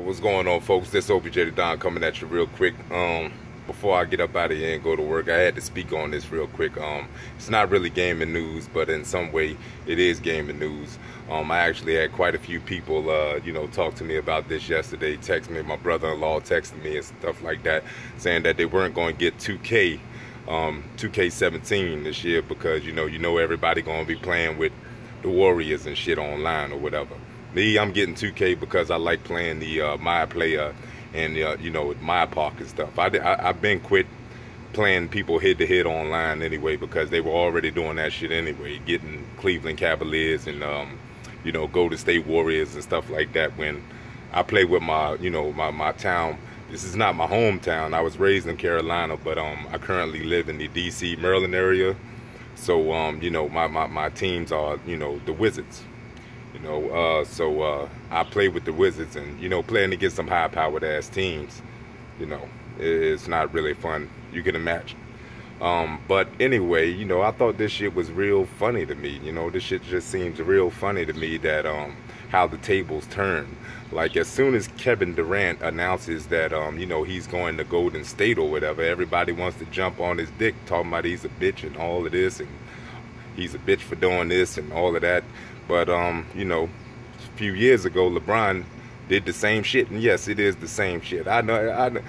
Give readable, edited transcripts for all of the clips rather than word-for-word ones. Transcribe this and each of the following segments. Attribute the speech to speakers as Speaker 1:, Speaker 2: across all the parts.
Speaker 1: What's going on, folks? This OBJ the Don coming at you real quick. Before I get up out of here and go to work, I had to speak on this real quick. It's not really gaming news, but in some way it is gaming news. I actually had quite a few people, talk to me about this yesterday. Text me, my brother-in-law texted me and stuff like that, saying that they weren't going to get 2K17 this year because you know everybody going to be playing with the Warriors and shit online or whatever. Me, I'm getting 2K because I like playing the My Player and My Park and stuff. I've been quit playing people head-to-head online anyway because they were already doing that shit anyway, getting Cleveland Cavaliers and Golden State Warriors and stuff like that. When I play with my my town, this is not my hometown. I was raised in Carolina, but I currently live in the DC, Maryland area. So my teams are the Wizards. I play with the Wizards, and playing against some high-powered ass teams, it's not really fun. You can imagine. But anyway, I thought this shit was real funny to me. This shit just seems real funny to me that how the tables turn. Like as soon as Kevin Durrant announces that he's going to Golden State or whatever, everybody wants to jump on his dick, talking about he's a bitch and all of this, and he's a bitch for doing this and all of that. But a few years ago, LeBron did the same shit, and yes, it is the same shit. I know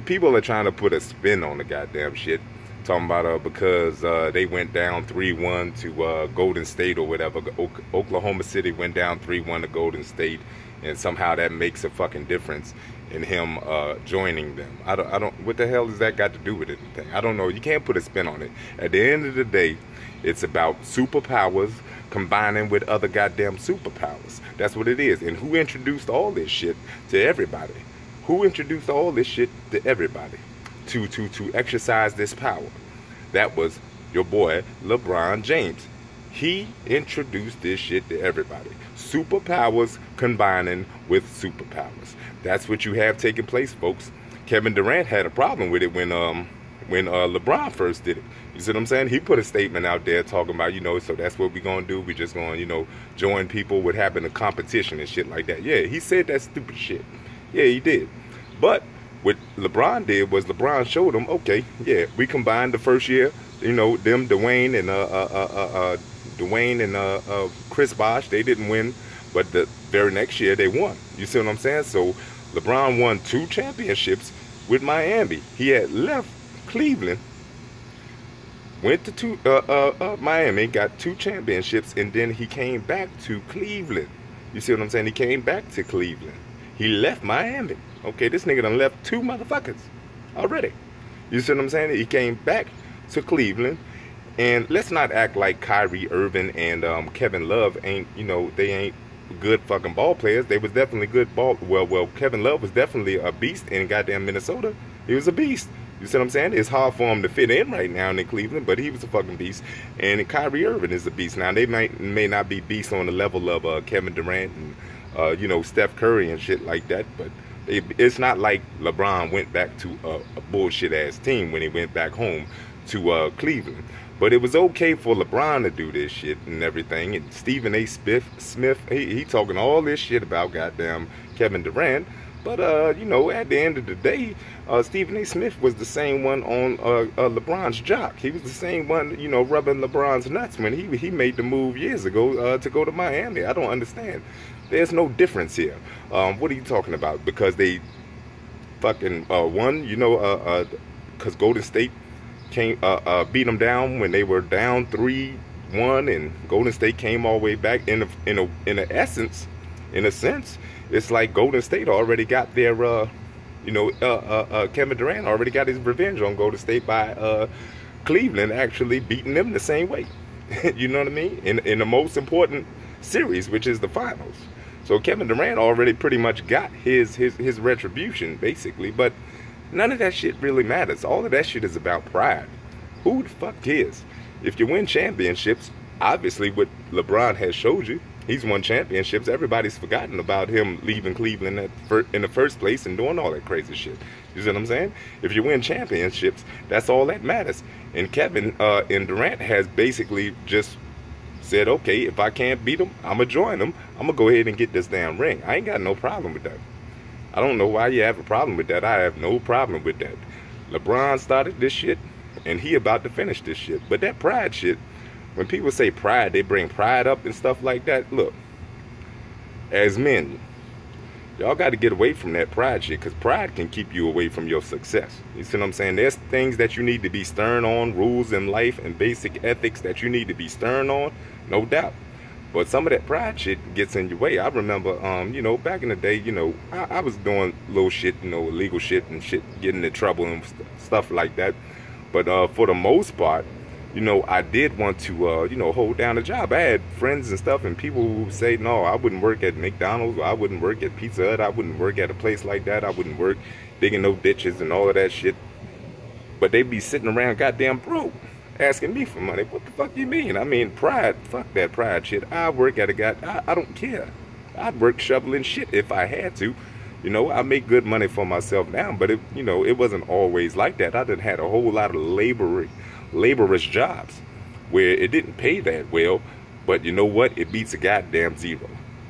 Speaker 1: people are trying to put a spin on the goddamn shit, talking about because they went down 3-1 to Golden State or whatever. Oklahoma City went down 3-1 to Golden State, and somehow that makes a fucking difference in him joining them. I don't. What the hell has that got to do with anything? I don't know. You can't put a spin on it. At the end of the day, it's about superpowers combining with other goddamn superpowers. That's what it is. And who introduced all this shit to everybody? Who introduced all this shit to everybody to exercise this power? That was your boy LeBron James. He introduced this shit to everybody. Superpowers combining with superpowers. That's what you have taking place, folks. Kevin Durant had a problem with it when LeBron first did it. You see what I'm saying? He put a statement out there talking about, so that's what we're going to do. We're just going to, join people with having a competition and shit like that. Yeah, he said that stupid shit. Yeah, he did. But what LeBron did was LeBron showed them, okay, yeah, we combined the first year, them Dwayne and Chris Bosh, they didn't win, but the very next year they won. You see what I'm saying? So LeBron won 2 championships with Miami. He had left Cleveland, went to Miami, got 2 championships, and then he came back to Cleveland. You see what I'm saying? He came back to Cleveland. He left Miami. Okay, this nigga done left 2 motherfuckers already. You see what I'm saying? He came back to Cleveland. And let's not act like Kyrie Irving and Kevin Love ain't, they ain't good fucking ball players. They was definitely good ball. Well, Kevin Love was definitely a beast in goddamn Minnesota. He was a beast. You see what I'm saying? It's hard for him to fit in right now in Cleveland, but he was a fucking beast. And Kyrie Irving is a beast. Now, they may not be beasts on the level of Kevin Durant and, Steph Curry and shit like that, but it's not like LeBron went back to a bullshit-ass team when he went back home to Cleveland. But it was okay for LeBron to do this shit and everything. And Stephen A. Smith, he talking all this shit about goddamn Kevin Durant. But, at the end of the day, Stephen A. Smith was the same one on LeBron's jock. He was the same one, rubbing LeBron's nuts when he made the move years ago to go to Miami. I don't understand. There's no difference here. What are you talking about? Because they fucking won, because Golden State came beat them down when they were down 3-1, and Golden State came all the way back. In a sense, it's like Golden State already got their, Kevin Durant already got his revenge on Golden State by Cleveland actually beating them the same way. You know what I mean? In the most important series, which is the finals. So Kevin Durant already pretty much got his retribution, basically. But none of that shit really matters. All of that shit is about pride. Who the fuck cares? If you win championships, obviously what LeBron has showed you, he's won championships. Everybody's forgotten about him leaving Cleveland in the first place and doing all that crazy shit. You see what I'm saying? If you win championships, that's all that matters. And Kevin and Durant has basically just said, okay, if I can't beat him, I'm going to join him. I'm going to go ahead and get this damn ring. I ain't got no problem with that. I don't know why you have a problem with that. I have no problem with that. LeBron started this shit, and he about to finish this shit. But that pride shit, when people say pride, they bring pride up and stuff like that. Look, as men, y'all got to get away from that pride shit, because pride can keep you away from your success. You see what I'm saying? There's things that you need to be stern on, rules in life and basic ethics that you need to be stern on, no doubt. But some of that pride shit gets in your way. I remember, you know, back in the day, you know, I was doing little shit, you know, illegal shit and shit, getting in trouble and stuff like that. But for the most part, you know, I did want to, you know, hold down a job. I had friends and stuff and people who say, no, I wouldn't work at McDonald's, or I wouldn't work at Pizza Hut, I wouldn't work at a place like that, I wouldn't work digging no ditches and all of that shit. But they be sitting around goddamn broke, asking me for money. What the fuck you mean? I mean, pride, fuck that pride shit. I work at I don't care. I'd work shoveling shit if I had to. You know, I make good money for myself now, but it, you know, it wasn't always like that. I done had a whole lot of laborious jobs where it didn't pay that well, but you know what? It beats a goddamn zero.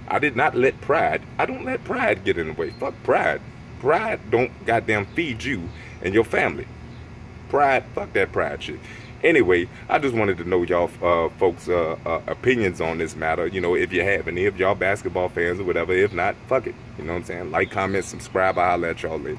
Speaker 1: I did not let pride, I don't let pride get in the way. Fuck pride. Pride don't goddamn feed you and your family. Pride, fuck that pride shit. Anyway, I just wanted to know y'all folks' opinions on this matter. You know, if you have any, if y'all basketball fans or whatever. If not, fuck it. You know what I'm saying? Like, comment, subscribe. I'll let y'all later.